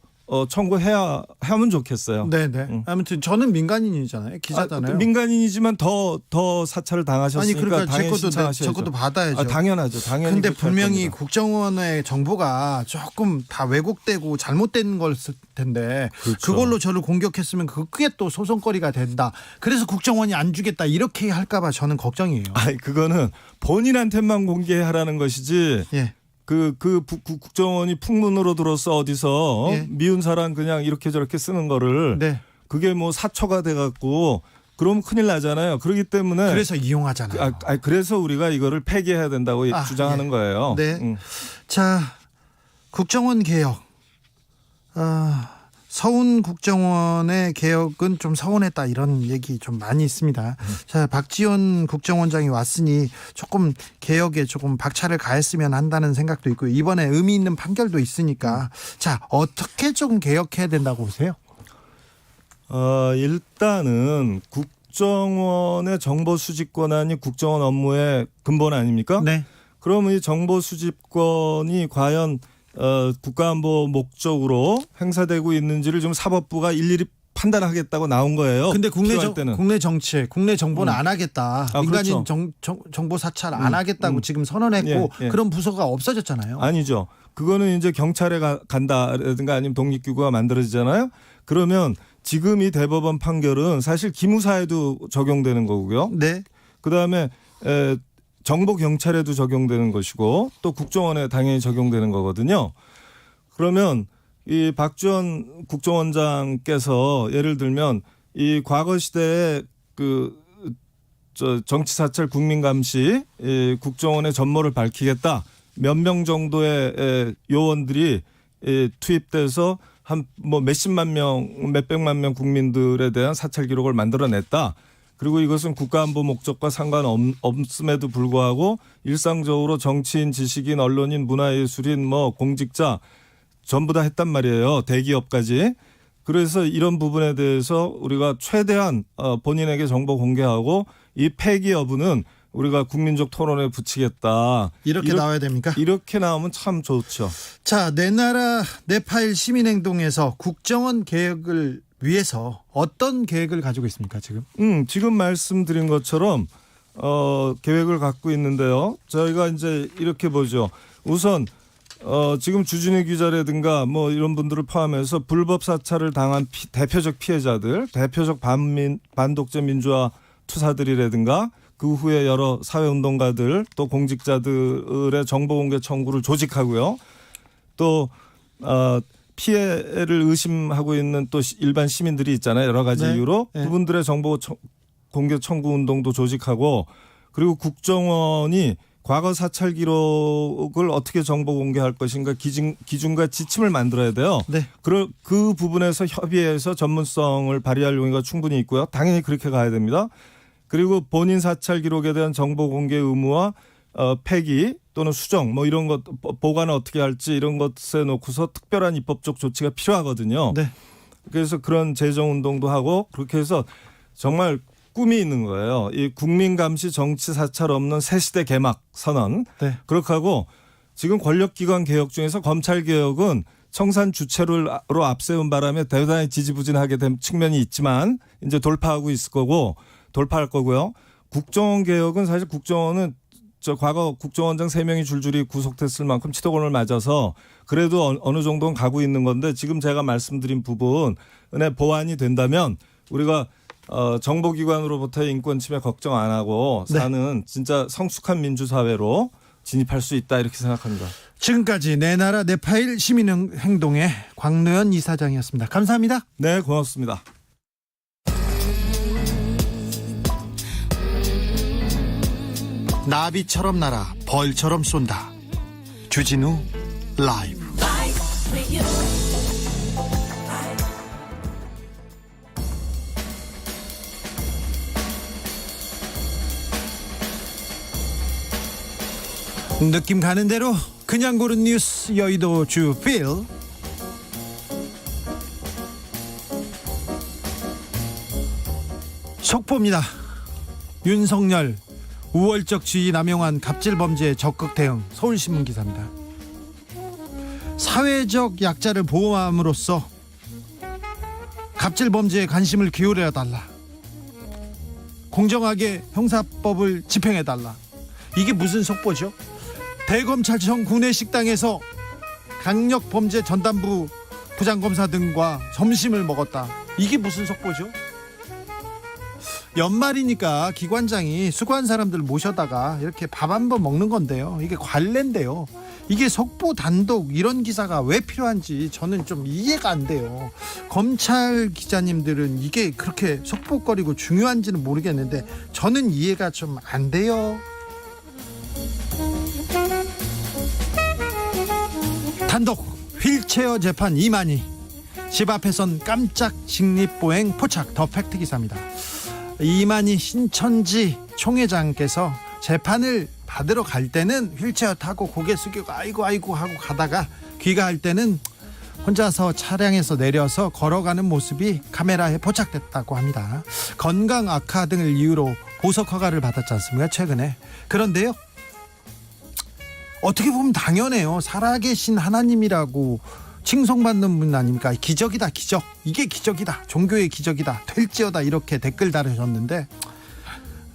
청구해야 하면 좋겠어요. 네네. 아무튼 저는 민간인이잖아요. 기자잖아요. 민간인이지만 더 사찰을 당하셨으니까 아니 그러니까 제 당연히 것도 신청하셔야죠. 제 것도 받아야죠. 당연하죠. 당연히. 근데 그렇게 할 분명히 겁니다. 국정원의 정보가 조금 다 왜곡되고 잘못된 걸 텐데 그렇죠. 그걸로 저를 공격했으면 그게 또 소송거리가 된다. 그래서 국정원이 안 주겠다 이렇게 할까봐 저는 걱정이에요. 그거는 본인한테만 공개하라는 것이지. 예. 국정원이 풍문으로 들어서 어디서 예. 미운 사람 그냥 이렇게 저렇게 쓰는 거를 네. 그게 뭐 사초가 돼갖고 그러면 큰일 나잖아요. 그렇기 때문에 그래서 이용하잖아요. 그래서 우리가 이거를 폐기해야 된다고 주장하는 예. 거예요. 네. 자, 국정원 개혁. 서훈 국정원의 개혁은 좀 서운했다 이런 얘기 좀 많이 있습니다. 자, 박지원 국정원장이 왔으니 조금 개혁에 조금 박차를 가했으면 한다는 생각도 있고 이번에 의미 있는 판결도 있으니까 자, 어떻게 좀 개혁해야 된다고 보세요? 일단은 국정원의 정보 수집 권한이 국정원 업무의 근본 아닙니까? 네. 그러면 이 정보 수집권이 과연 국가안보 목적으로 행사되고 있는지를 좀 사법부가 일일이 판단하겠다고 나온 거예요. 근데 필요할 때는. 국내 정책, 국내 정보는 안 하겠다. 민간인 그렇죠. 정보 사찰 안 하겠다고 지금 선언했고 예. 그런 부서가 없어졌잖아요. 아니죠. 그거는 이제 경찰에 간다라든가 아니면 독립기구가 만들어지잖아요. 그러면 지금 이 대법원 판결은 사실 기무사에도 적용되는 거고요. 네. 그다음에 정보 경찰에도 적용되는 것이고 또 국정원에 당연히 적용되는 거거든요. 그러면 이 박지원 국정원장께서 예를 들면 이 과거 시대에 정치 사찰 국민 감시 국정원의 전모를 밝히겠다. 몇 명 정도의 요원들이 투입돼서 한 뭐 몇십만 명, 몇백만 명 국민들에 대한 사찰 기록을 만들어냈다. 그리고 이것은 국가안보 목적과 상관없음에도 불구하고 일상적으로 정치인, 지식인, 언론인, 문화예술인, 뭐 공직자 전부 다 했단 말이에요. 대기업까지. 그래서 이런 부분에 대해서 우리가 최대한 본인에게 정보 공개하고 이 폐기 여부는 우리가 국민적 토론에 붙이겠다. 이렇게 나와야 됩니까? 이렇게 나오면 참 좋죠. 자, 내 나라 내 파일 시민행동에서 국정원 개혁을 위해서 어떤 계획을 가지고 있습니까, 지금? 지금 말씀드린 것처럼 계획을 갖고 있는데요. 저희가 이제 이렇게 보죠. 우선 지금 주진우 기자라든가 뭐 이런 분들을 포함해서 불법 사찰을 당한 대표적 피해자들, 대표적 반독재 민주화 투사들이라든가 그 후에 여러 사회운동가들 또 공직자들의 정보공개 청구를 조직하고요. 또 피해를 의심하고 있는 또 일반 시민들이 있잖아요. 여러 가지 네. 이유로 네. 그분들의 정보 공개 청구 운동도 조직하고 그리고 국정원이 과거 사찰 기록을 어떻게 정보 공개할 것인가 기준과 지침을 만들어야 돼요. 네. 그 부분에서 협의해서 전문성을 발휘할 용의가 충분히 있고요. 당연히 그렇게 가야 됩니다. 그리고 본인 사찰 기록에 대한 정보 공개 의무와 폐기 또는 수정 뭐 이런 것 보관을 어떻게 할지 이런 것에 놓고서 특별한 입법적 조치가 필요하거든요. 네. 그래서 그런 재정 운동도 하고 그렇게 해서 정말 꿈이 있는 거예요. 이 국민 감시 정치 사찰 없는 새 시대 개막 선언. 네. 그렇게 하고 지금 권력기관 개혁 중에서 검찰 개혁은 청산 주체로 앞세운 바람에 대단히 지지부진하게 된 측면이 있지만 이제 돌파할 거고요. 국정원 개혁은 사실 국정원은 과거 국정원장 3명이 줄줄이 구속됐을 만큼 치도곤을 맞아서 그래도 어느 정도는 가고 있는 건데 지금 제가 말씀드린 부분에 보완이 된다면 우리가 정보기관으로부터의 인권 침해 걱정 안 하고 사는 진짜 성숙한 민주사회로 진입할 수 있다 이렇게 생각합니다. 지금까지 내 나라 내 파일 시민행동의 광노현 이사장이었습니다. 감사합니다. 네, 고맙습니다. 나비처럼 날아 벌처럼 쏜다. 주진우 라이브. 느낌 가는 대로 그냥 고른 뉴스 여의도 주필. 속보입니다. 윤석열 우월적 지위 남용한 갑질 범죄에 적극 대응. 서울신문 기사입니다. 사회적 약자를 보호함으로써 갑질 범죄에 관심을 기울여 달라. 공정하게 형사법을 집행해 달라. 이게 무슨 속보죠? 대검찰청 구내식당에서 강력범죄 전담부 부장검사 등과 점심을 먹었다. 이게 무슨 속보죠? 연말이니까 기관장이 수고한 사람들 모셔다가 이렇게 밥 한번 먹는 건데요. 이게 관례인데요. 이게 속보 단독 이런 기사가 왜 필요한지 저는 좀 이해가 안 돼요. 검찰 기자님들은 이게 그렇게 속보거리고 중요한지는 모르겠는데 저는 이해가 좀 안 돼요. 단독 휠체어 재판 이만희. 집 앞에선 깜짝 직립보행 포착. 더 팩트 기사입니다. 이만희 신천지 총회장께서 재판을 받으러 갈 때는 휠체어 타고 고개 숙이고 아이고 하고 가다가 귀가할 때는 혼자서 차량에서 내려서 걸어가는 모습이 카메라에 포착됐다고 합니다. 건강 악화 등을 이유로 보석 허가를 받았지 않습니까, 최근에. 그런데요, 어떻게 보면 당연해요. 살아계신 하나님이라고 칭송받는 분 아닙니까? 기적이다, 기적. 이게 기적이다. 종교의 기적이다. 될지어다. 이렇게 댓글 달으셨는데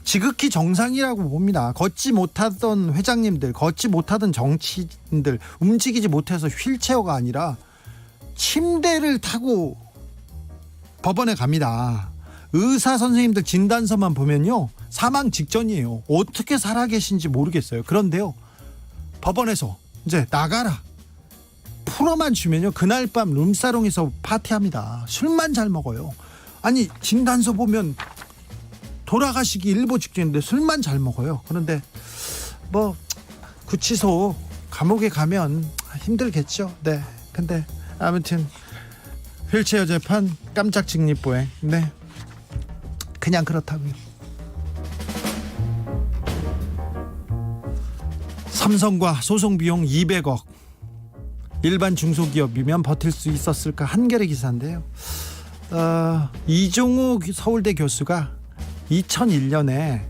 지극히 정상이라고 봅니다. 걷지 못하던 회장님들, 걷지 못하던 정치인들, 움직이지 못해서 휠체어가 아니라 침대를 타고 법원에 갑니다. 의사 선생님들 진단서만 보면요, 사망 직전이에요. 어떻게 살아계신지 모르겠어요. 그런데요, 법원에서 이제 나가라, 풀어만 주면요, 그날 밤 룸사롱에서 파티합니다. 술만 잘 먹어요. 아니, 진단서 보면 돌아가시기 일보 직전인데 술만 잘 먹어요. 그런데 뭐 구치소 감옥에 가면 힘들겠죠. 네, 근데 아무튼 휠체어 재판 깜짝 직립보행. 네, 그냥 그렇다고요. 삼성과 소송 비용 200억. 일반 중소기업이면 버틸 수 있었을까? 한겨레 기사인데요. 이종호 서울대 교수가 2001년에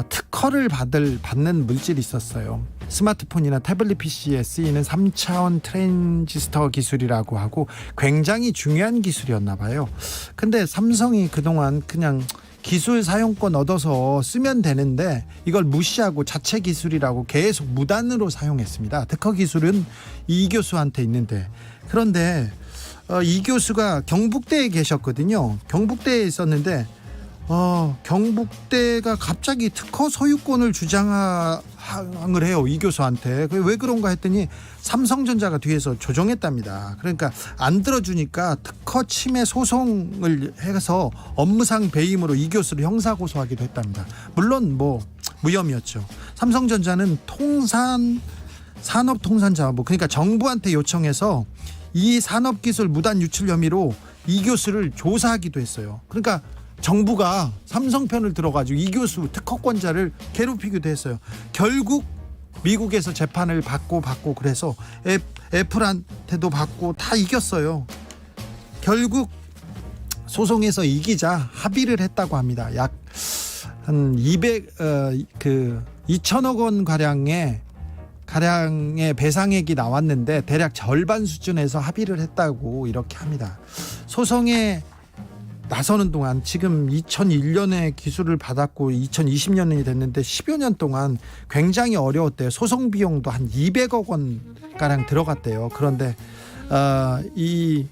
특허를 받는 물질이 있었어요. 스마트폰이나 태블릿 PC에 쓰이는 3차원 트랜지스터 기술이라고 하고 굉장히 중요한 기술이었나 봐요. 근데 삼성이 그동안 그냥 기술 사용권 얻어서 쓰면 되는데 이걸 무시하고 자체 기술이라고 계속 무단으로 사용했습니다. 특허 기술은 이 교수한테 있는데, 그런데 이 교수가 경북대에 계셨거든요. 경북대에 있었는데 경북대가 갑자기 특허 소유권을 주장을 해요, 이 교수한테. 왜 그런가 했더니 삼성전자가 뒤에서 조정했답니다. 그러니까 안 들어주니까 특허 침해 소송을 해서 업무상 배임으로 이 교수를 형사 고소하기도 했답니다. 물론 무혐의였죠. 삼성전자는 산업통상자원부, 그러니까 정부한테 요청해서 이 산업기술 무단 유출 혐의로 이 교수를 조사하기도 했어요. 그러니까 정부가 삼성 편을 들어가지고 이 교수 특허권자를 괴롭히기도 했어요. 결국 미국에서 재판을 받고 그래서 애플한테도 받고 다 이겼어요. 결국 소송에서 이기자 합의를 했다고 합니다. 약 한 2천억 원 가량의 배상액이 나왔는데 대략 절반 수준에서 합의를 했다고 이렇게 합니다. 소송에 나서는 동안 지금 2001년에 기술을 받았고 2020년이 됐는데 10여 년 동안 굉장히 어려웠대요. 소송 비용도 한 200억 원 가량 들어갔대요. 그런데 이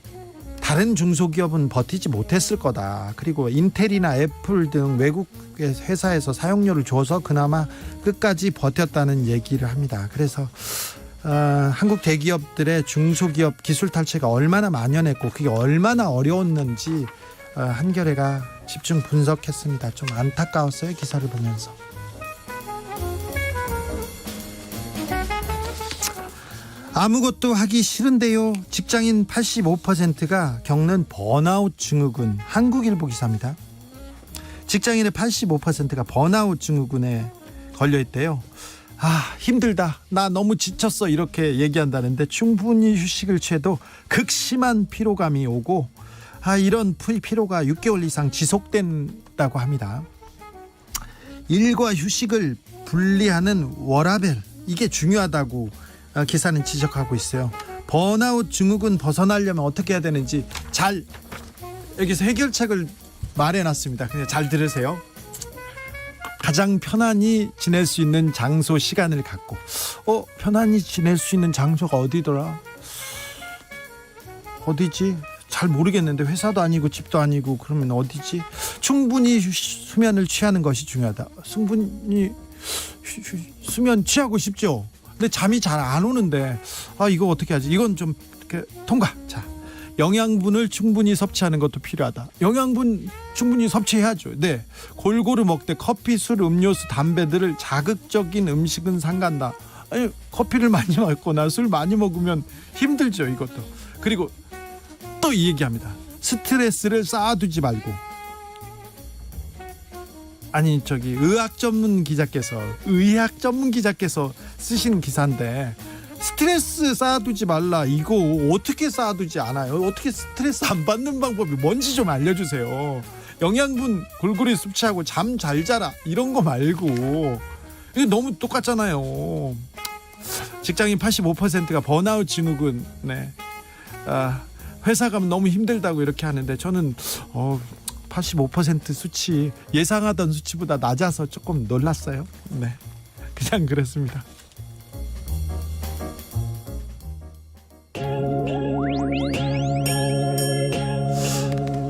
다른 중소기업은 버티지 못했을 거다. 그리고 인텔이나 애플 등 외국 회사에서 사용료를 줘서 그나마 끝까지 버텼다는 얘기를 합니다. 그래서 한국 대기업들의 중소기업 기술 탈취가 얼마나 만연했고 그게 얼마나 어려웠는지 한겨레가 집중 분석했습니다. 좀 안타까웠어요, 기사를 보면서. 아무것도 하기 싫은데요. 직장인 85%가 겪는 번아웃 증후군. 한국일보 기사입니다. 직장인의 85%가 번아웃 증후군에 걸려있대요. 힘들다, 나 너무 지쳤어, 이렇게 얘기한다는데 충분히 휴식을 취해도 극심한 피로감이 오고 이런 피로가 6개월 이상 지속된다고 합니다. 일과 휴식을 분리하는 워라밸, 이게 중요하다고 기사는 지적하고 있어요. 번아웃 증후군 벗어나려면 어떻게 해야 되는지 여기서 해결책을 말해놨습니다. 그냥 잘 들으세요. 가장 편안히 지낼 수 있는 장소, 시간을 갖고. 편안히 지낼 수 있는 장소가 어디더라? 어디지? 잘 모르겠는데, 회사도 아니고 집도 아니고, 그러면 어디지? 충분히 수면을 취하는 것이 중요하다. 충분히 수면 취하고 싶죠. 근데 잠이 잘 안 오는데 이거 어떻게 하지? 이건 좀 이렇게 통과. 자, 영양분을 충분히 섭취하는 것도 필요하다. 영양분 충분히 섭취해야죠. 네, 골고루 먹되 커피, 술, 음료수, 담배들을 자극적인 음식은 삼간다. 커피를 많이 먹거나 술 많이 먹으면 힘들죠, 이것도. 그리고 또 이 얘기합니다. 스트레스를 쌓아두지 말고. 의학 전문 기자께서 쓰신 기사인데, 스트레스 쌓아두지 말라, 이거 어떻게 쌓아두지 않아요? 어떻게 스트레스 안 받는 방법이 뭔지 좀 알려주세요. 영양분 골고루 섭취하고 잠 잘 자라, 이런 거 말고. 이게 너무 똑같잖아요. 직장인 85%가 번아웃 증후군. 네. 회사 가면 너무 힘들다고 이렇게 하는데, 저는 85% 수치, 예상하던 수치보다 낮아서 조금 놀랐어요. 네, 그냥 그랬습니다.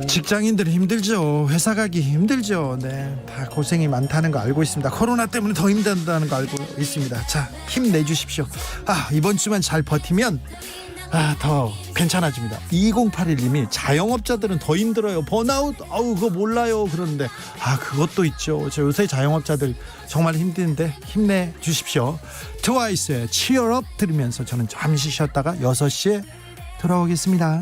직장인들은 힘들죠. 회사 가기 힘들죠. 네, 다 고생이 많다는 거 알고 있습니다. 코로나 때문에 더 힘든다는 거 알고 있습니다. 자, 힘내주십시오. 이번 주만 잘 버티면 더 괜찮아집니다. 2081님이 자영업자들은 더 힘들어요. 번아웃, 그거 몰라요. 그러는데 그것도 있죠. 저 요새 자영업자들 정말 힘든데 힘내 주십시오. 트와이스의 Cheer Up 들으면서 저는 잠시 쉬었다가 6시에 돌아오겠습니다.